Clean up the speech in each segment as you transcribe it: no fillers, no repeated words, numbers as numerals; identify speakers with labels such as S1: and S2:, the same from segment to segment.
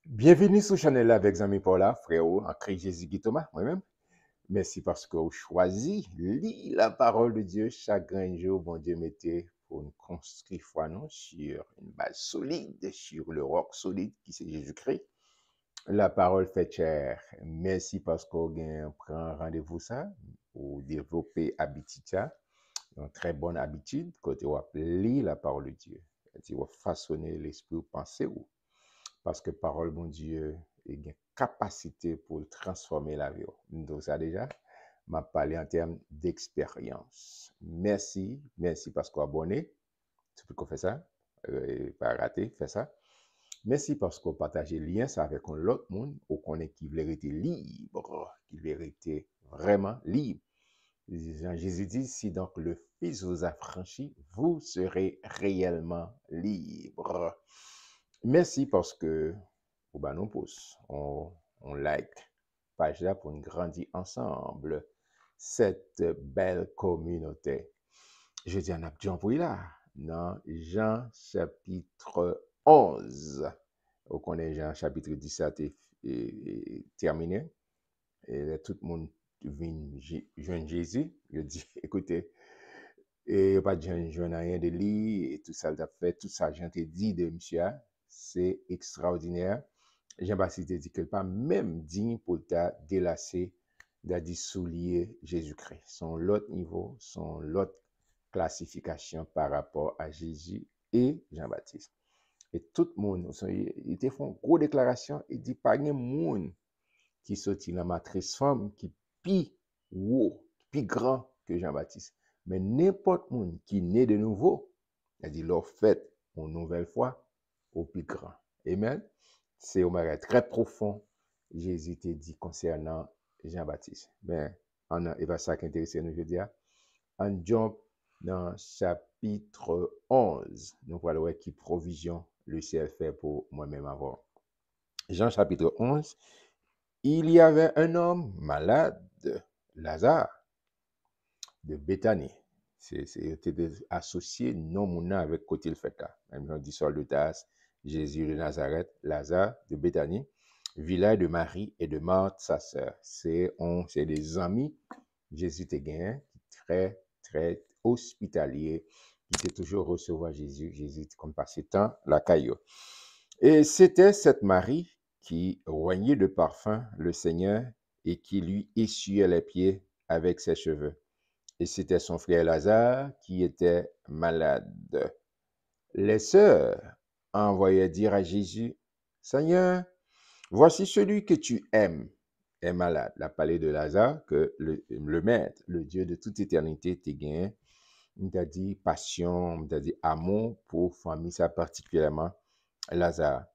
S1: Bienvenue sur Chanel avec Zami Paula, frérot, en Christ Jésus Guy Thomas, moi-même. Merci parce que vous choisi, lit la parole de Dieu chaque jour, bon Dieu mettez pour nous construire foi nous sur une base solide, sur le roc solide qui c'est Jésus-Christ. La parole fait chair. Merci parce qu'on prend rendez-vous ça, pour développer habitude ça, une très bonne habitude, côté on lire la parole de Dieu, c'est-à-dire façonner l'esprit, penser ou parce que parole, mon Dieu, a une capacité pour transformer la vie. Donc ça déjà, m'a parlé en termes d'expérience. Merci parce qu'on abonné. Tu peux qu'on fait ça, pas rater, fait ça. Merci parce qu'on partage le lien ça avec l'autre monde, ou qu'on est qui veut être libre, qui veut être vraiment libre. Jésus dit, si donc le Fils vous a franchi, vous serez réellement libre. Merci parce que vous nous pouce, on like page là pour nous grandir ensemble cette belle communauté. Je dis en abdion pour là, dans Jean chapitre 11. Vous connaissez Jean chapitre 17 et terminé. Et tout le monde vient joindre Jésus. Il dit, écoutez, et il n'y a pas de rien de lui, et tout ça, il a fait, tout ça, j'ai dit de monsieur, c'est extraordinaire. Jean-Baptiste dit qu'il n'est pas même digne pour ta délasser, d'adi soulier Jésus-Christ. Son l'autre niveau, son l'autre classification par rapport à Jésus et Jean-Baptiste. Et tout le monde, il te font une grosse déclaration, il dit pas de monde qui sortit dans la matrice femme qui plus haut, plus grand que Jean-Baptiste. Mais n'importe monde qui naît de nouveau, il dit leur fait une nouvelle fois au plus grand. Amen. C'est un bagage très profond, Jésus t'a dit concernant Jean-Baptiste. Mais il va ça qui intéresse nous, je dis, en jump dans chapitre 11, nous voilà voir qui provision le ciel fait pour moi-même avant. Jean chapitre 11, il y avait un homme malade, Lazare, de Béthanie. C'était associé non avec côté le fait là. Même on dit sur le tas, Jésus de Nazareth, Lazare de Béthanie, village de Marie et de Marthe, sa sœur. C'est des amis. Jésus était gagné, très, très hospitalier, qui était toujours recevoir Jésus. Jésus, comme passé temps, la caillou. Et c'était cette Marie qui oignait de parfum le Seigneur et qui lui essuyait les pieds avec ses cheveux. Et c'était son frère Lazare qui était malade. Les sœurs envoyaient dire à Jésus, Seigneur, voici celui que tu aimes est malade. La parlé de Lazare, que le maître, le Dieu de toute éternité, t'a gagné. Il t'a dit passion, il t'a dit amour pour famille, ça particulièrement Lazare.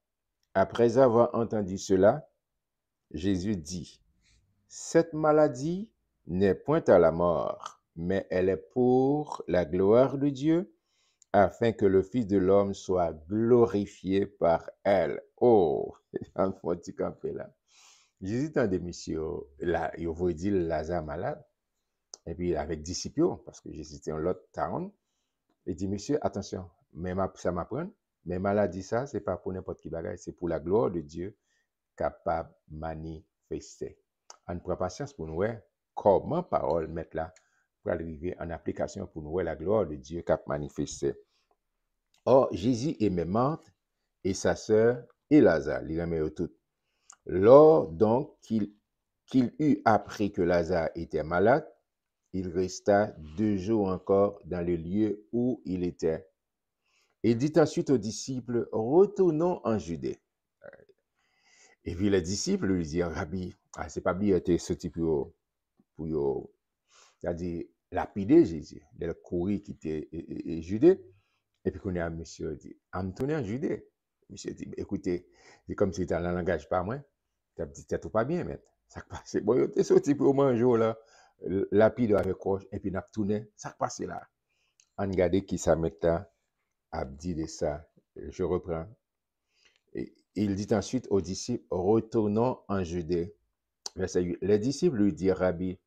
S1: Après avoir entendu cela, Jésus dit, cette maladie n'est point à la mort, mais elle est pour la gloire de Dieu, afin que le Fils de l'homme soit glorifié par elle. Oh, il faut camper là. Jésus dans des missions, là, il vous dit Lazare malade, et puis avec disciples, parce que Jésus était en l'autre town, il dit, monsieur, attention, mais ça m'apprend, mais maladie ça, c'est pas pour n'importe qui bagaille, c'est pour la gloire de Dieu capable de manifester. On prend patience pour nous voir comment parole mettre là pour arriver en application pour nous voir la gloire de Dieu capable de manifester. Or, Jésus aimait Marthe et sa sœur et Lazare, il aimait tout. Lors donc qu'il eut appris que Lazare était malade, il resta 2 jours encore dans le lieu où il était. Et dit ensuite aux disciples, retournons en Judée. Et puis les disciples lui dirent, Rabbi, c'est pas bien, t'es sorti pour c'est-à-dire lapider Jésus, de courir quitter Judée. Et puis qu'on a monsieur dit, en tourner en Judée. Monsieur dit, écoutez, c'est comme si tu ne langage pas moi. Tu as dit, t'es tout pas bien, mais ça passe. Bon, t'es sorti pour manger là, lapide avec roche, et puis n'a tourné, ça passe là. On regarde qui ça mettait a dit de ça. Je reprends. Et il dit ensuite aux disciples, retournons en Judée. Verset 8. Les disciples lui dirent, Rabbi,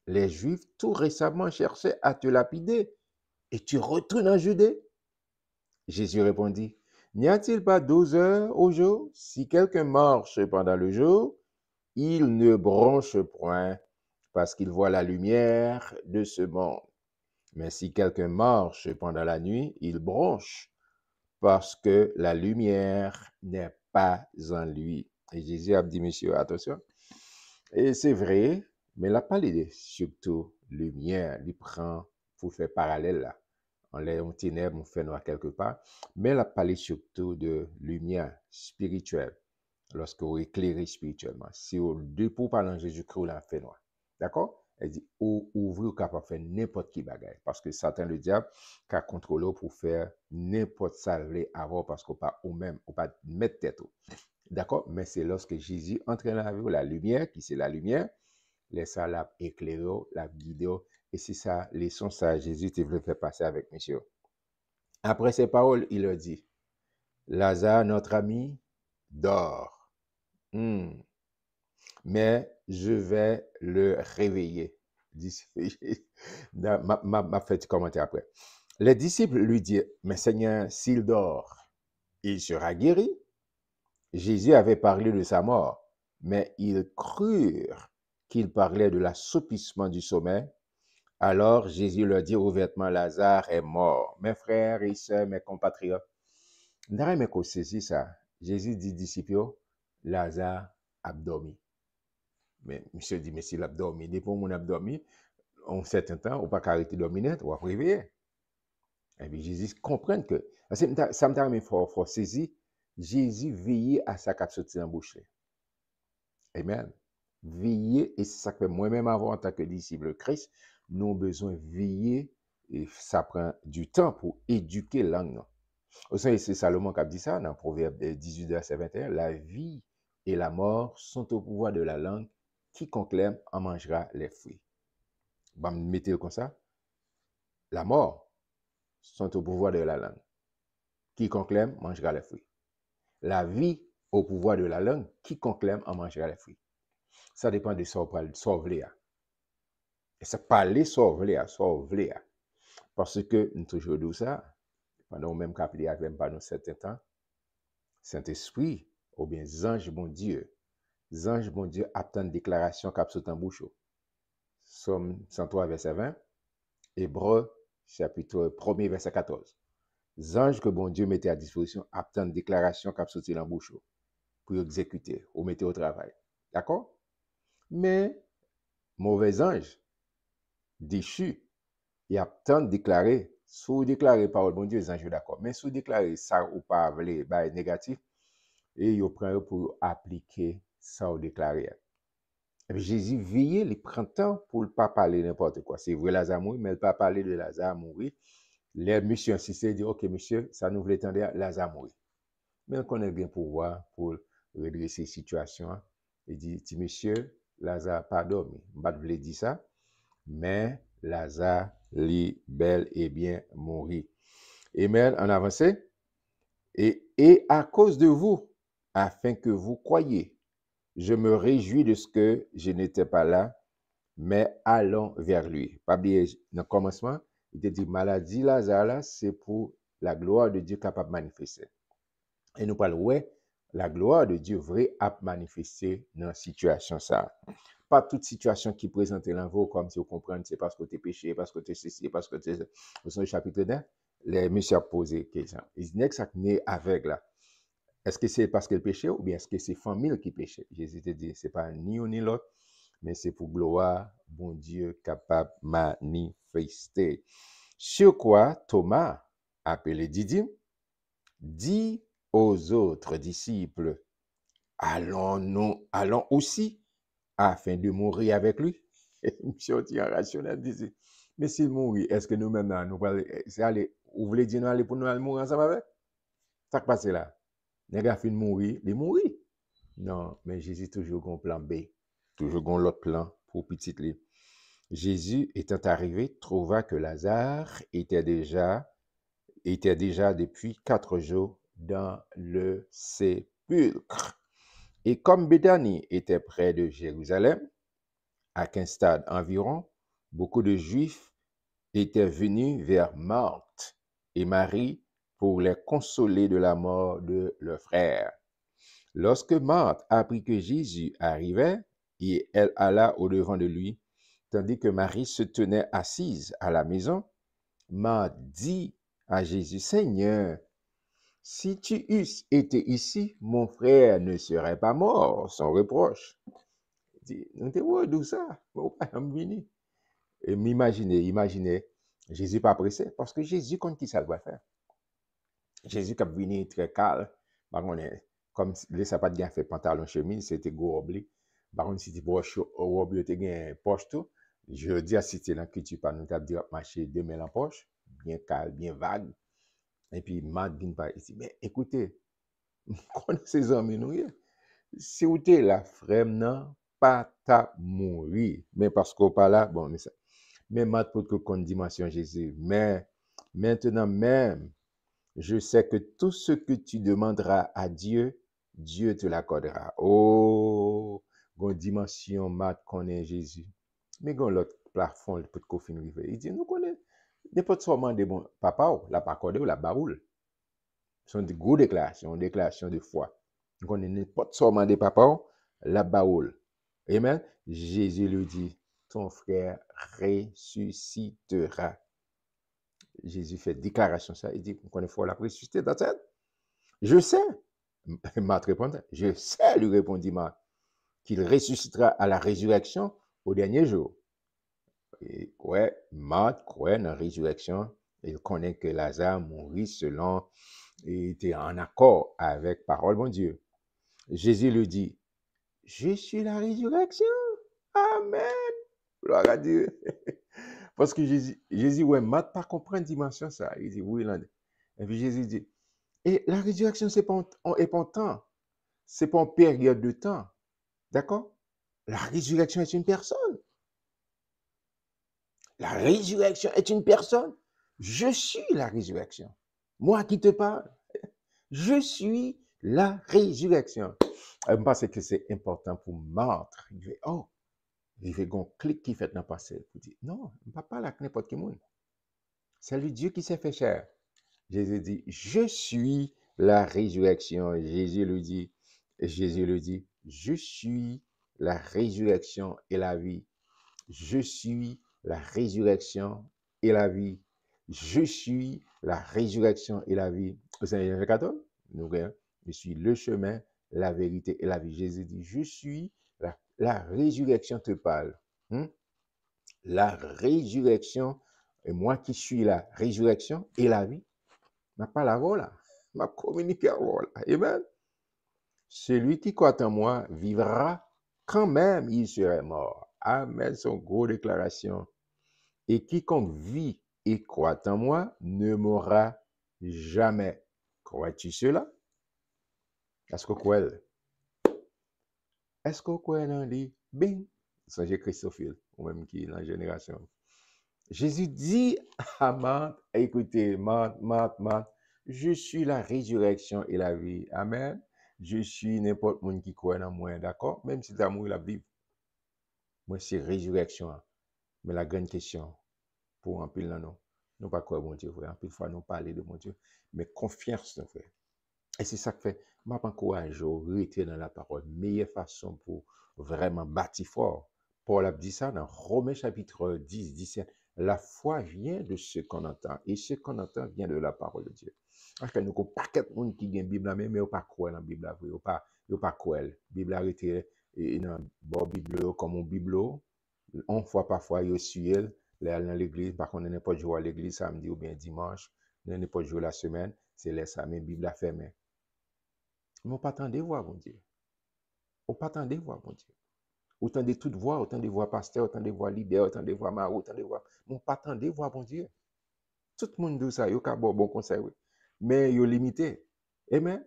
S1: les Juifs tout récemment cherchaient à te lapider et tu retournes en Judée. Jésus répondit, N'y a-t-il pas 12 heures au jour? Si quelqu'un marche pendant le jour, il ne bronche point parce qu'il voit la lumière de ce monde. Mais si quelqu'un marche pendant la nuit, il bronche parce que la lumière n'est pas en lui. Et Jésus a dit, monsieur, attention. Et c'est vrai, mais il n'a pas l'idée, surtout lumière, il prend pour faire parallèle là. On est en ténèbres, on fait noir quelque part, mais elle a parlé surtout de lumière spirituelle, lorsque vous éclairez spirituellement. Si vous, pour parler en Jésus-Christ, vous l'avez fait noir. D'accord? Elle dit, ouvrez ou capable de faire n'importe qui bagaille. Parce que Satan, le diable, qui a contrôlé pour faire n'importe ça avant parce qu'on pas ou même, ou pas mettre tête. D'accord? Mais c'est lorsque Jésus entre dans la vie, la lumière, qui c'est la lumière, laisse ça la éclairer, la guider. Et c'est ça, les sons, ça, Jésus te veut faire passer avec monsieur. Après ces paroles, il leur dit, Lazare, notre ami, dort. Mais je vais le réveiller. m'a fait un commentaire après. Les disciples lui disent, mais Seigneur, s'il dort, il sera guéri. Jésus avait parlé de sa mort, mais ils crurent qu'il parlait de l'assoupissement du sommeil. Alors Jésus leur dit ouvertement, Lazare est mort. Mes frères et sœurs, mes compatriotes, n'arrête mais qu'on saisit ça. Jésus dit disciples, Lazare a dormi. Mais monsieur dit, mais s'il a dormi, depuis mon a dormi, en certain temps, on ne peut pas arrêter de dormir, on va réveiller. Et puis Jésus comprend que, ça me t'a fort saisi, Jésus veillait à sa cap sortie en bouche. Amen. Veiller, et c'est ça que moi-même avant en tant que disciple de Christ, nous avons besoin de veiller, et ça prend du temps pour éduquer la langue. C'est Salomon qui a dit ça dans Proverbe 18, verset 21. La vie et la mort sont au pouvoir de la langue. Quiconque l'aime en mangera les fruits. Bah, mettez-le comme ça. La mort sont au pouvoir de la langue. Quiconque l'aime mangera les fruits. La vie au pouvoir de la langue. Quiconque l'aime en mangera les fruits. Ça dépend de ça qu'on sauver. Et ça parler sauver. Parce que nous toujours dit ça. Pendant même capillé avec pendant certain temps. Saint-Esprit, ou bien ange bon Dieu attendent déclaration cap sous en bouche. Somme 103, verset 20, Hébreux, chapitre 1er, verset 14. Anges que bon Dieu mettait à disposition attendent déclaration cap sous en bouche pour exécuter ou mettre au travail. D'accord? Mais, mauvais ange, déchu, il attend déclarer, sous déclarer parole bon Dieu, les anges d'accord. Mais sous déclarer ça ou pas, bah, négatif, et il prend pour appliquer ça ou déclarer. Et puis Jésus veillait, il prend temps pour ne pas parler n'importe quoi. C'est vrai, Lazare mourir, mais il ne pas parler de Lazare mourir. Les monsieur insisté, dit, OK, monsieur, ça nous voulait tendre Lazare mourir. Mais on connaît bien pouvoir pour redresser la situation. Il dit, monsieur, Lazare pas dormi. Je ne voulais dire ça, mais Lazare, li bel et bien mourir. Amen, en avancé. Et à cause de vous, afin que vous croyiez, je me réjouis de ce que je n'étais pas là, mais allons vers lui. Pas oublier, dans le commencement, il te dit, maladie Lazare, là, c'est pour la gloire de Dieu capable de manifester. Et nous parlons, ouais, la gloire de Dieu vrai à manifester dans la situation ça. Pas toute situation qui présente l'envoi comme si vous comprenez, c'est parce que tu es péché, parce que tu es ceci, parce que tu es... Au chapitre 1, les messieurs posé question. Ils disent, ça n'est aveugle là. Est-ce que c'est parce qu'elle péchait ou bien est-ce que c'est famille qui péchait? Jésus te dit, ce n'est pas ni un ni l'autre, mais c'est pour gloire, bon Dieu, capable de manifester. Sur quoi Thomas, appelé Didyme, dit aux autres disciples, allons aussi afin de mourir avec lui. Et monsieur rationnel disait, mais s'il mourit, est-ce que nous-mêmes, nous allons, vous voulez dire nous aller pour nous aller mourir ensemble avec? Ça qui passe là. Les gars finissent mourir, ils mourir. Non, mais Jésus toujours un plan B, toujours un l'autre plan pour petit lui. Jésus étant arrivé, trouva que Lazare était déjà depuis 4 jours dans le sépulcre. Et comme Béthanie était près de Jérusalem, à 15 stades environ, beaucoup de Juifs étaient venus vers Marthe et Marie pour les consoler de la mort de leur frère. Lorsque Marthe apprit que Jésus arrivait, et elle alla au-devant de lui, tandis que Marie se tenait assise à la maison, Marthe dit à Jésus, Seigneur, si tu eusses été ici, mon frère ne serait pas mort sans reproche. Il dit, nous te voyons d'où ça? Mon père est venu. Et imaginez, Jésus pas pressé, parce que Jésus, contre qui ça doit faire? Jésus qui est venu très calme, par contre, comme les sapates bien fait pantalon chemise, c'était gros obli. Par contre, si tu poche robe, tu as poche tout. Je dis à si tu es dans tu pas nous t'as dit marcher deux mains en poche, bien calme, bien vague. Et puis Matt vient par ici. Mais écoutez, connaît ces hommes nous si vous êtes là, frère, non, pas ta mourir. Mais parce qu'on pas là, bon, mais ça. Mais Matt pour que qu'on dimension Jésus. Mais maintenant même, je sais que tout ce que tu demanderas à Dieu, Dieu te l'accordera. Oh, gon dimension mat connaît Jésus. Mais gon l'autre plafond peut qu'on fin rive. Il dit nous connaît n'importe comment de bon papa ou la pas accordé ou la baroule. Ce sont des gros déclarations de foi. Nous connaît n'importe comment de papa ou la baroule. Amen. Jésus lui dit ton frère ressuscitera. Jésus fait déclaration ça. Il dit, qu'on est fort la ressusciter dans tête. Je sais. Marthe répondait, je sais, lui répondit Marthe, qu'il ressuscitera à la résurrection au dernier jour. Et ouais, Marthe croit dans la résurrection. Il connaît que Lazare mourit selon, et était en accord avec parole de Dieu. Jésus lui dit, je suis la résurrection. Amen. Gloire à Dieu. Parce que Jésus, ouais, Marthe pas comprendre dimension ça. Il dit, oui, là. Et puis Jésus dit, et la résurrection, c'est pas en temps. C'est pas en période de temps. D'accord? La résurrection est une personne. La résurrection est une personne. Je suis la résurrection. Moi qui te parle, je suis la résurrection. Je pense que c'est important pour Marthe. Il dit, oh, il fait un clic qui fait dans le passé. Il dit, non, je ne parle pas avec n'importe qui. C'est le Dieu qui s'est fait chair. Jésus dit, je suis la résurrection. Jésus lui dit, je suis la résurrection et la vie. Je suis la résurrection et la vie. Je suis la résurrection et la vie. Au Seigneur Jean 14, nous voyons, je suis le chemin, la vérité et la vie. Jésus dit, je suis la résurrection te parle. La résurrection, et moi qui suis la résurrection et la vie, ma pas la voix là, ma communiqué à voix là. Amen. Celui qui croit en moi vivra quand même il serait mort. Amen, son gros déclaration. Et quiconque vit et croit en moi ne mourra jamais. Crois-tu cela? Est-ce que quoi? Est-ce que quoi dans lui? Bing! Songez Christophile, ou même qui est dans la génération. Jésus dit à Marthe, écoutez, Marthe, je suis la résurrection et la vie. Amen. Je suis n'importe monde qui croit en moi, d'accord? Même si t'as mouru la vie. Moi, c'est résurrection. Mais la grande question, pour un pile, non, nous pas croire bon Dieu, frère. Un pile fois, nous parler de mon Dieu. Mais confiance, frère. Et c'est ça que fait, m'a encourage à rester dans la parole. Meilleure façon pour vraiment bâtir fort. Paul a dit ça dans Romains chapitre 10, 17. La foi vient de ce qu'on entend. Et ce qu'on entend vient de la parole de Dieu. Parce que nous avons pas de monde qui a une Bible, mais ils ne pas croire dans la Bible. Ils ne pas croire. La Bible a été dans la Bible comme une Bible. On fois parfois, ils suivent dans l'église. Par contre, on n'est pas jouer à l'église samedi ou bien dimanche. On n'est pas jouer la semaine. C'est là ça, mais la Bible a fermé. Mais on pas attendre voir, mon Dieu. On pas attendre voir, mon Dieu. Autant de toutes voix, autant de voix pasteur, autant de voix leader, autant de voix marou, autant de voix. On pas attendre voir, mon Dieu. Tout le monde dit ça, il y a bon conseil, oui. Mais il est limité. Amen.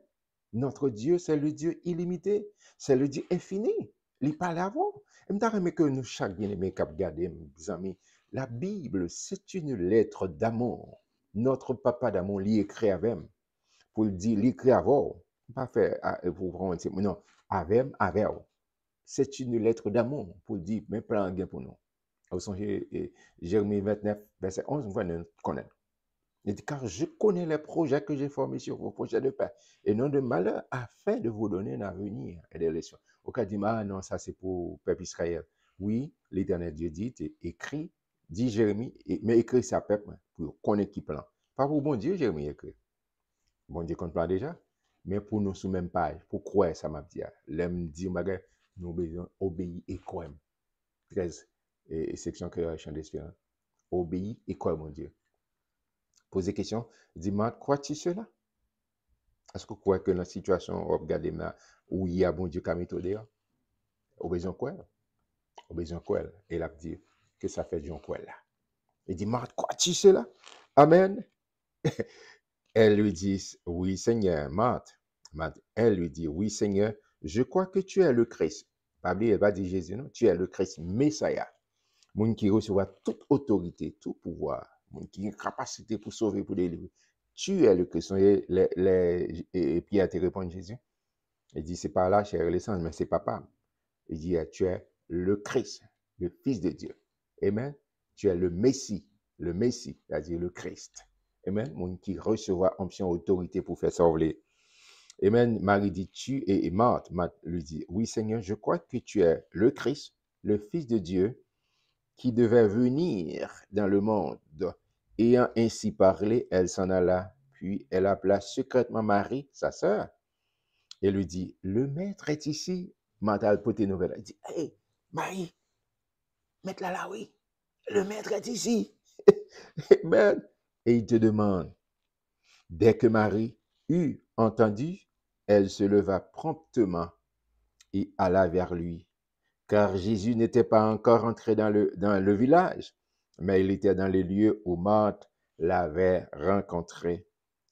S1: Notre Dieu, c'est le Dieu illimité. C'est le Dieu infini. Il parle avant. Et je veux que nous, chaque bien-aimé, qui regardé, mes amis, la Bible, c'est une lettre d'amour. Notre papa d'amour, il écrit avec. Pour le dire, il écrit avant. Pas faire pour prendre non, avec. C'est une lettre d'amour pour dire mais plan gain pour nous. Vous songez Jérémie 29 verset 11 vous allez connaître. Il dit, car je connais les projets que j'ai formés sur vos projets de paix et non de malheur, afin de vous donner un avenir et des leçons. Au cas dit, ah non, ça c'est pour le peuple Israël. Oui, l'Éternel Dieu dit, écrit, dit Jérémie, mais écrit sa peuple pour connaître qui plan. Pas pour bon Dieu, Jérémie écrit. Bon Dieu compte plan déjà, mais pour nous sous même page, pour croire ça m'a dit. L'aime dit, nous besoin obéir et quoi. 13, section création d'espérance. Obéir et quoi, mon Dieu. Posez question, dis-moi, crois-tu cela? Est-ce que vous croyez que dans la situation, regardez où il y a bon Dieu qui a mis au dehors? Au besoin quoi? Au besoin quoi? Et il a dit que ça fait du quoi là. Il dit, Marthe, crois-tu cela? Amen. Elle lui dit, oui, Seigneur, Marthe. Elle lui dit, oui, Seigneur, je crois que tu es le Christ. Pas oublier, elle va dire Jésus, non? Tu es le Christ, Messiah. Moun qui recevra toute autorité, tout pouvoir. Moun qui a une capacité pour sauver, pour délivrer. Tu es le Christ. Et Pierre te répond, Jésus. Il dit, c'est pas là, cher les mais c'est papa. Il dit, tu es le Christ, le Fils de Dieu. Amen. Tu es le Messie, c'est-à-dire le Christ. Amen. Mon qui recevra option autorité pour faire sauver. Amen. Marie dit, et Marthe lui dit, oui Seigneur, je crois que tu es le Christ, le Fils de Dieu, qui devait venir dans le monde. Ayant ainsi parlé, elle s'en alla, puis elle appela secrètement Marie, sa sœur, et lui dit, le maître est ici. Marthe a porté nouvelle. Elle dit, hey, Marie, maître là, oui, le maître est ici. Amen. Et il te demande. Dès que Marie eut entendu, elle se leva promptement et alla vers lui, car Jésus n'était pas encore entré dans le village, mais il était dans les lieux où Marthe l'avait rencontré.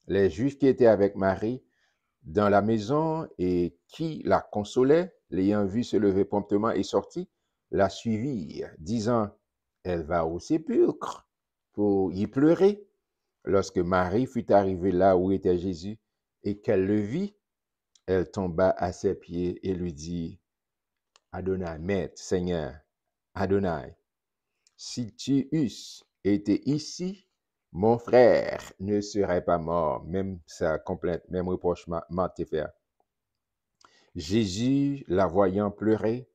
S1: Les Juifs qui étaient avec Marie dans la maison et qui la consolaient, l'ayant vue se lever promptement et sortir, la suivirent, disant, elle va au sépulcre pour y pleurer. Lorsque Marie fut arrivée là où était Jésus et qu'elle le vit, elle tomba à ses pieds et lui dit, Adonai, Maître, Seigneur, Adonai, si tu eusses été ici, mon frère ne serait pas mort. Même sa complainte, même reproche m'a été fait. Jésus, la voyant pleurer,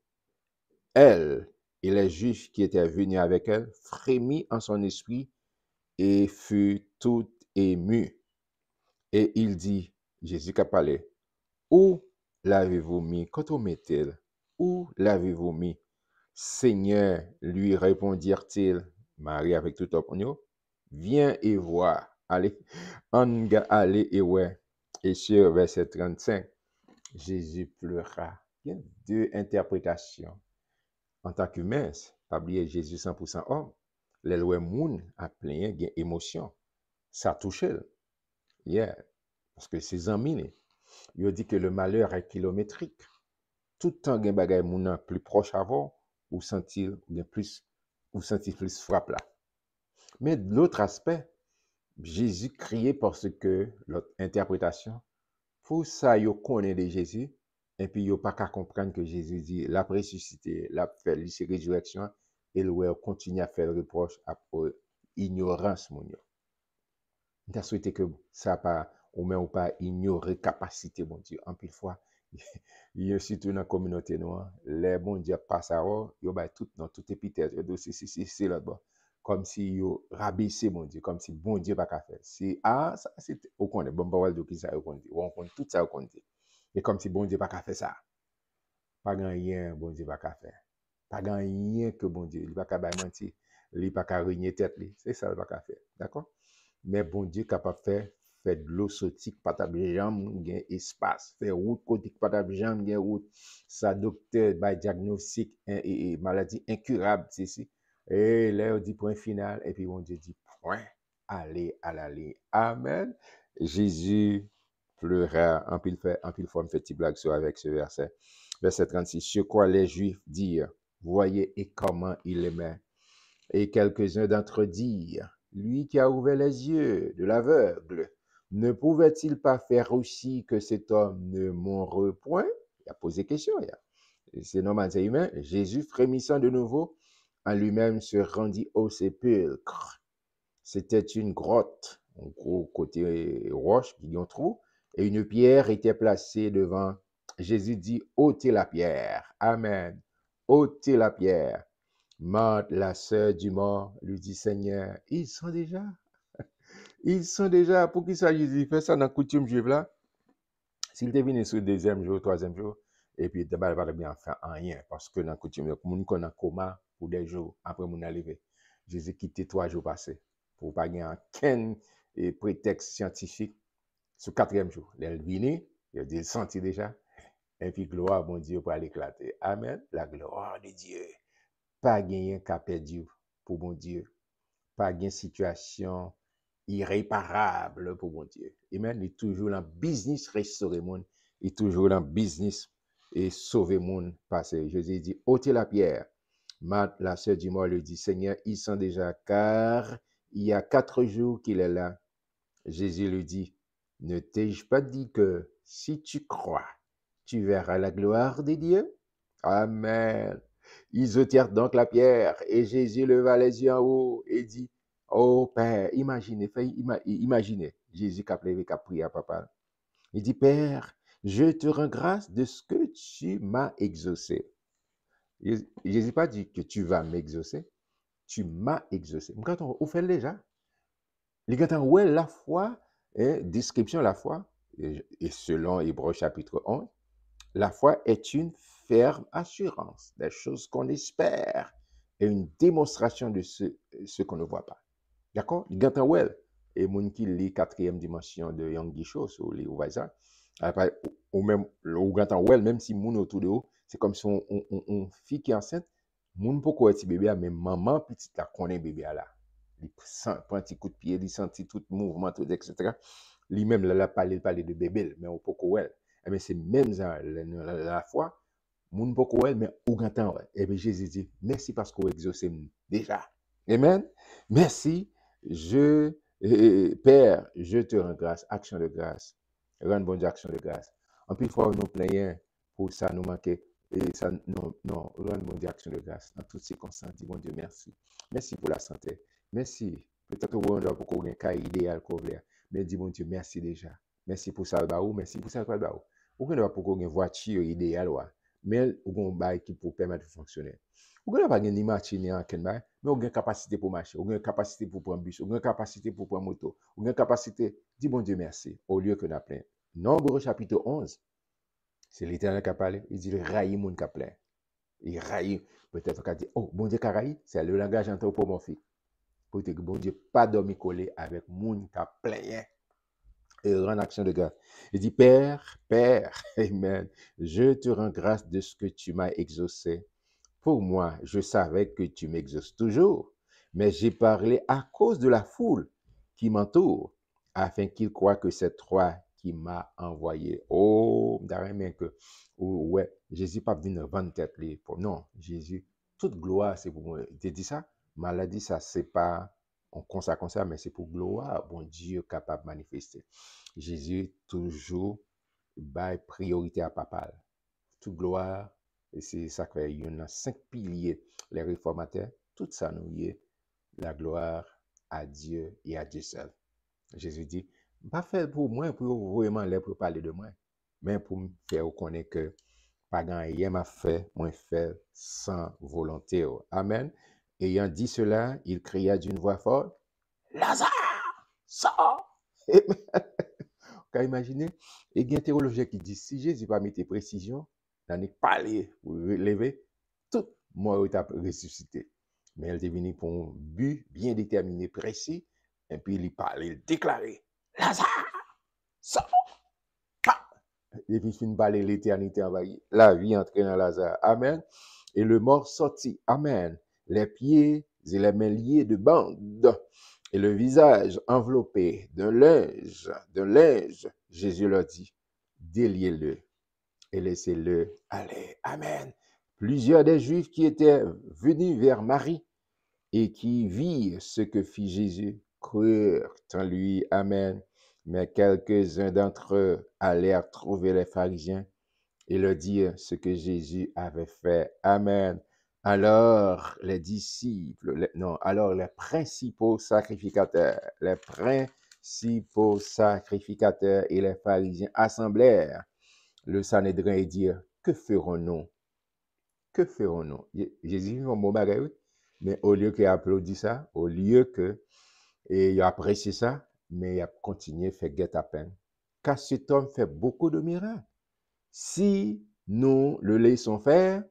S1: elle et les Juifs qui étaient venus avec elle, frémit en son esprit et fut tout ému. Et il dit, Jésus qui a parlé, où l'avez-vous mis? Quand on met-il, où l'avez-vous mis? Seigneur, lui répondirent-ils, Marie avec tout opinion, viens et vois. Allez, allez et ouais. Et sur verset 35, Jésus pleura. Il y a deux interprétations. En tant qu'humain, pas oublier Jésus 100% homme. Les lois moun a plein d'émotions. Ça touche. Yeah. Parce que ses amis, il dit que le malheur est kilométrique. Tout le temps, il y a des gens plus proches avant, ou sentir plus frappe là. Mais de l'autre aspect, Jésus criait parce que l'autre interprétation, pour ça, il connaît de Jésus, et puis il pas qu'à comprendre que Jésus dit, la ressuscité, la fait, la résurrection, et le continue à faire le reproche à ignorance, mon Dieu. Je souhaité que ça pas, ou même pas ignorer capacité, mon Dieu. En plus fois, il y a surtout dans la communauté noire, les bon Dieu passent à eux, ils ont tout dans tout épithète, c'est là-bas. Comme si ils rabaissé, mon Dieu, comme si bon Dieu pas qu'à faire. C'est, ah, ça, c'est, au compte, bon, pas de qui ça, au compte, on compte tout ça, au compte. Et comme si bon Dieu pas qu'à faire ça. Pas grand rien, bon Dieu pas qu'à faire. Pas grand rien que bon Dieu, il pas qu'à mentir, il pas qu'à régner tête, c'est ça, il pas qu'à faire. D'accord? Mais bon Dieu capable de faire de l'eau sautique, pas de jambe, gain espace, faire route côté pas de jambe, gain route, ça docteur by diagnostic et maladie incurable, c'est si. Et là on dit point final et puis bon Dieu dit point, allez à la ligne. Amen. Jésus pleura, en pile fois me fait petit blague sur avec ce verset. Verset 36, sur quoi les Juifs dirent, voyez et comment il aimait. Et quelques-uns d'entre eux dirent, lui qui a ouvert les yeux de l'aveugle, ne pouvait-il pas faire aussi que cet homme ne mourre point? Il a posé question. C'est normal, c'est humain. Jésus, frémissant de nouveau, en lui-même se rendit au sépulcre. C'était une grotte un gros côté roche, qui ont trou, et une pierre était placée devant. Jésus dit, ôtez la pierre. Amen. Ôtez la pierre. Marthe, la sœur du mort, lui dit, Seigneur, ils sont déjà, pour qui ça Jésus fait ça dans la coutume juive là? S'il était venu sur le deuxième jour, troisième jour, et puis il ne va bien faire rien, parce que dans la coutume, il y a qu'on a coma pour des jours après mon arrivée. Jésus quitté 3 jours passés, pour ne pas gagner aucun prétexte scientifique sur le quatrième jour. Il est venu, il a dit, il sentit déjà, et puis gloire, mon Dieu, pour aller éclater. Amen. La gloire de Dieu. Pas gagner qu'à perdu pour mon Dieu. Pas gagner situation irréparable pour mon Dieu. Amen. Il est toujours dans le business restaurer le monde. Il est toujours dans le business et sauver le monde. Parce que Jésus dit, ôtez la pierre. Marthe, la sœur du mort, lui dit, Seigneur, ils sont déjà, car il y a 4 jours qu'il est là. Jésus lui dit, ne t'ai-je pas dit que si tu crois, tu verras la gloire de Dieu? Amen. Ils ôtèrent donc la pierre et Jésus leva les yeux en haut et dit, oh Père, imaginez, Jésus qui a prié à papa. Il dit, Père, je te rends grâce de ce que tu m'as exaucé. Jésus pas dit que tu vas m'exaucer, tu m'as exaucé. Quand on fait déjà, quand on voit la foi, description de la foi, et selon Hébreux chapitre 11, la foi est une ferme assurance des choses qu'on espère et une démonstration de ce qu'on ne voit pas. D'accord? Gantan et mon qui lit quatrième dimension de Yang Gisho, sur les voisins, ou même, ou Gantan même si mon autour de vous, c'est comme si on fille qui est enceinte, mon poko est bébé, mais maman petite la connaît bébé là. Il prend un petit coup de pied, il sentit tout mouvement, tout, etc. Lui-même, là, parler de bébé, mais au poko mais c'est même ça, la foi, moun poko mais ou gantan et bien Jésus dit, merci parce qu'on exauce déjà. Amen. Merci. Père, je te rends grâce, action de grâce. Rends bon Dieu action de grâce. En plus, fois nous plaignons pour ça nous manquer. Et ça, non, rends bon Dieu action de grâce. Dans toutes circonstances, dis bon Dieu, merci. Merci pour la santé. Merci. Peut-être qu'on doit pour qu'on ait un cas idéal qu'on veut. Mais dis bon Dieu, merci déjà. Merci pour ça, merci pour ça, ou qu'on doit pour qu'on ait une voiture idéale, mais on a un bail qui peut permettre de fonctionner. Ou qu'on n'a pas une machine en Kenba, mais on a une capacité pour marcher, on a une capacité pour prendre bus, on a une capacité pour prendre moto, on a une capacité. Dis bon Dieu merci, au lieu que nous plein. Nombre chapitre 11, c'est l'Éternel qui a parlé, il dit le raï moun qui a plein. Il raï, peut-être qu'on dit, oh, bon Dieu qui a raï, c'est le langage anthropomorphique. Pour que bon Dieu pas dormi collé avec moun qui a plein. Et rend action de grâce. Il dit, Père, Amen, je te rends grâce de ce que tu m'as exaucé. Pour moi, je savais que tu m'exauces toujours, mais j'ai parlé à cause de la foule qui m'entoure, afin qu'il croie que c'est toi qui m'as envoyé. Oh, d'ailleurs, que, ouais, Jésus pas venu vendre tête. Non, Jésus, toute gloire, c'est pour moi. Tu dis ça? Maladie, ça, c'est pas, on consacre comme ça, mais c'est pour gloire, bon Dieu capable de manifester. Jésus, toujours, bail priorité à papa. Toute gloire, et c'est ça qu'il y a 5 piliers, les réformateurs, tout ça nous y est, la gloire à Dieu et à Dieu seul. Jésus dit, pas fait pour moi, pour vraiment l'air pour parler de moi, mais pour me faire reconnaître que pas grand rien m'a fait, moi fait sans volonté. Amen. Ayant dit cela, il cria d'une voix forte, Lazare, sors! Vous imaginez? Et il y a un théologien qui dit, si Jésus pas mis tes précisions, dans les palais pour lever, tout mort est ressuscité. Mais elle est venue pour un but bien déterminé, précis, et puis il parlait, il déclarait, Lazare, sors! Et puis il parler l'éternité envahie, la vie entrée dans Lazare. Amen. Et le mort sortit. Amen. Les pieds et les mains liés de bandes et le visage enveloppé d'un linge, Jésus leur dit, déliez-le et laissez-le aller. Amen. Plusieurs des Juifs qui étaient venus vers Marie et qui virent ce que fit Jésus crurent en lui. Amen. Mais quelques-uns d'entre eux allèrent trouver les pharisiens et leur dire ce que Jésus avait fait. Amen. Alors les disciples, alors les principaux sacrificateurs, les principaux sacrificateurs et les pharisiens assemblèrent le Sanhédrin et dirent, que ferons-nous? Que ferons-nous? Jésus dit un bon bagage, oui. Mais au lieu qu'il applaudisse ça, au lieu que il apprécie ça, mais il a continué à faire guet à peine. Car cet homme fait beaucoup de miracles. Si nous le laissons faire,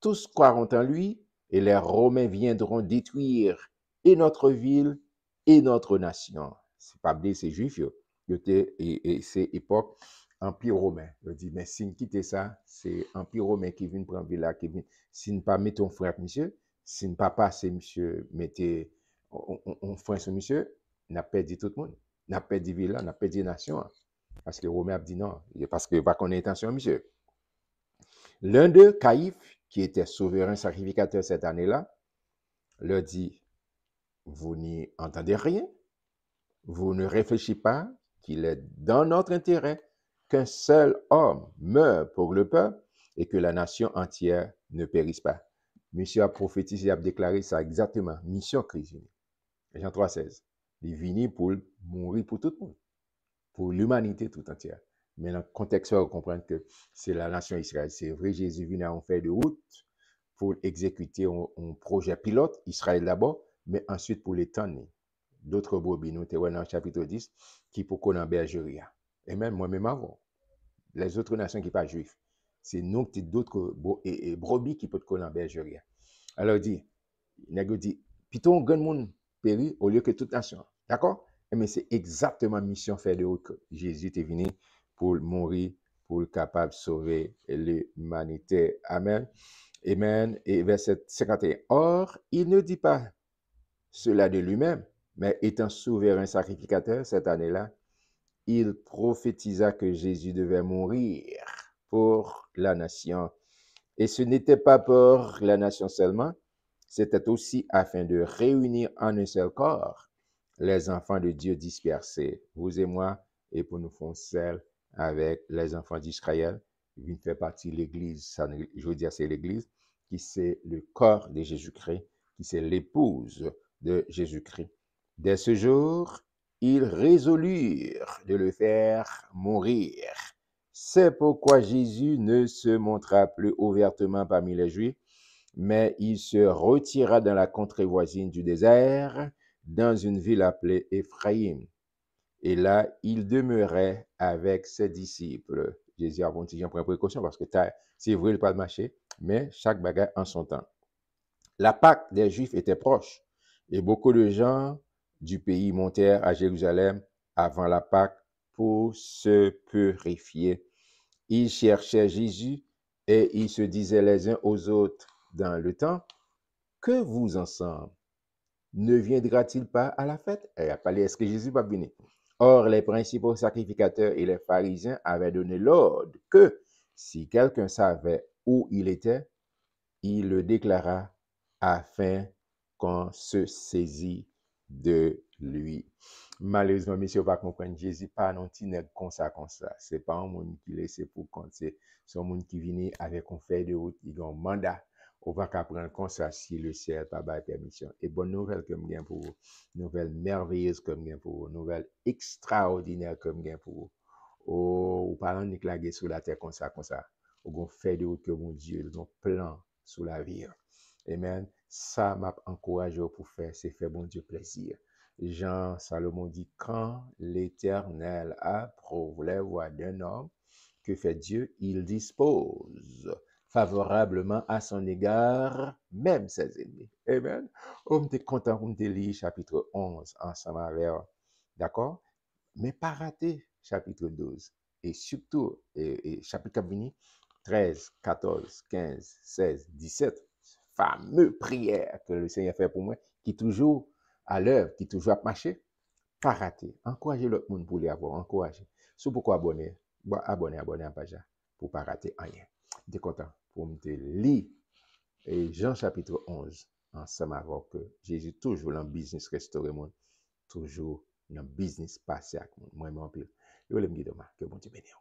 S1: tous croiront en lui et les Romains viendront détruire et notre ville et notre nation. C'est pas bien, c'est juif, et c'est époque Empire romain. Je dis, mais si nous quittons ça, c'est Empire romain qui vient prendre ville là, qui vient. Si nous pas mettons frère, monsieur, si nous pas passer, monsieur, mettez, on frère sur monsieur, n'a perdu tout le monde. N'a perdu ville là, n'a perdu nation. Parce que Romain a dit non, parce que pas qu'on ait intention, monsieur. L'un d'eux, Caïphe, qui était souverain sacrificateur cette année-là, leur dit, vous n'y entendez rien, vous ne réfléchissez pas qu'il est dans notre intérêt qu'un seul homme meure pour le peuple et que la nation entière ne périsse pas. Monsieur a prophétisé, a déclaré ça exactement, mission Christ. Jean 3,16. Il est venu pour mourir pour tout le monde, pour l'humanité tout entière. Mais dans le contexte, on comprend que c'est la nation Israël. C'est vrai, Jésus vient en fait de route pour exécuter un projet pilote, Israël d'abord, mais ensuite pour l'étendre. D'autres brebis, nous sommes dans le chapitre 10, qui pour qu'on en bergerie. Et même moi-même avant, les autres nations qui ne sont pas juifs, c'est nous qui d'autres brebis qui peuvent qu'on en bergerie. Alors il dit, plutôt on gagne monde péri au lieu que toute nation. D'accord? Mais c'est exactement mission fait de haut que Jésus est venu pour mourir, pour être capable de sauver l'humanité. Amen. Amen. Et verset 51. Or, il ne dit pas cela de lui-même, mais étant souverain sacrificateur cette année-là, il prophétisa que Jésus devait mourir pour la nation. Et ce n'était pas pour la nation seulement, c'était aussi afin de réunir en un seul corps les enfants de Dieu dispersés, vous et moi, et pour nous faire seul avec les enfants d'Israël. Il fait partie de l'Église, je veux dire c'est l'Église, qui c'est le corps de Jésus-Christ, qui c'est l'épouse de Jésus-Christ. Dès ce jour, ils résolurent de le faire mourir. C'est pourquoi Jésus ne se montra plus ouvertement parmi les Juifs, mais il se retira dans la contrée voisine du désert, dans une ville appelée Éphraïm. Et là, il demeurait avec ses disciples. Jésus a dit, j'en prends précaution parce que c'est vrai, il pas de marché, mais chaque bagage en son temps. La Pâque des Juifs était proche et beaucoup de gens du pays montèrent à Jérusalem avant la Pâque pour se purifier. Ils cherchaient Jésus et ils se disaient les uns aux autres dans le temps, que vous ensemble ne viendra-t-il pas à la fête? Il a parlé, est-ce que Jésus va venir? Or, les principaux sacrificateurs et les pharisiens avaient donné l'ordre que si quelqu'un savait où il était, il le déclara afin qu'on se saisit de lui. Malheureusement, monsieur va comprendre, Jésus pas non petit nèg comme ça. C'est pas un monde qui laisse pour compte, c'est un monde qui vient avec un fait de route, il a un mandat. On va prendre comme ça si le ciel pas bail permission. Et bonne nouvelle comme bien pour vous, nouvelle merveilleuse comme bien pour vous, nouvelle extraordinaire comme bien pour vous. Oh, ou parlant de claguer sur la terre comme ça. Ou fait de route que mon Dieu, un plan sur la vie. Amen. Ça m'a encouragé pour faire, c'est faire bon Dieu plaisir. Jean Salomon dit, quand l'Éternel approuve les voies d'un homme, que fait Dieu? Il dispose favorablement à son égard, même ses ennemis. Amen. On est content pour te lire chapitre 11 ensemble avec, d'accord? Mais pas rater chapitre 12. Et surtout, chapitre 13, 14, 15, 16, 17, fameux prière que le Seigneur fait pour moi, qui est toujours à l'œuvre, qui est toujours à marcher, pas rater. Encouragez l'autre monde pour les avoir, encouragez. C'est pourquoi abonner à la page pour ne pas rater rien. Je suis content pour me lire Jean chapitre 11 ensemble avec que Jésus toujours dans le business restaurer monde, toujours dans le business passer avec moi, moi, pile. Je vais me dire demain que bon Dieu bénisse.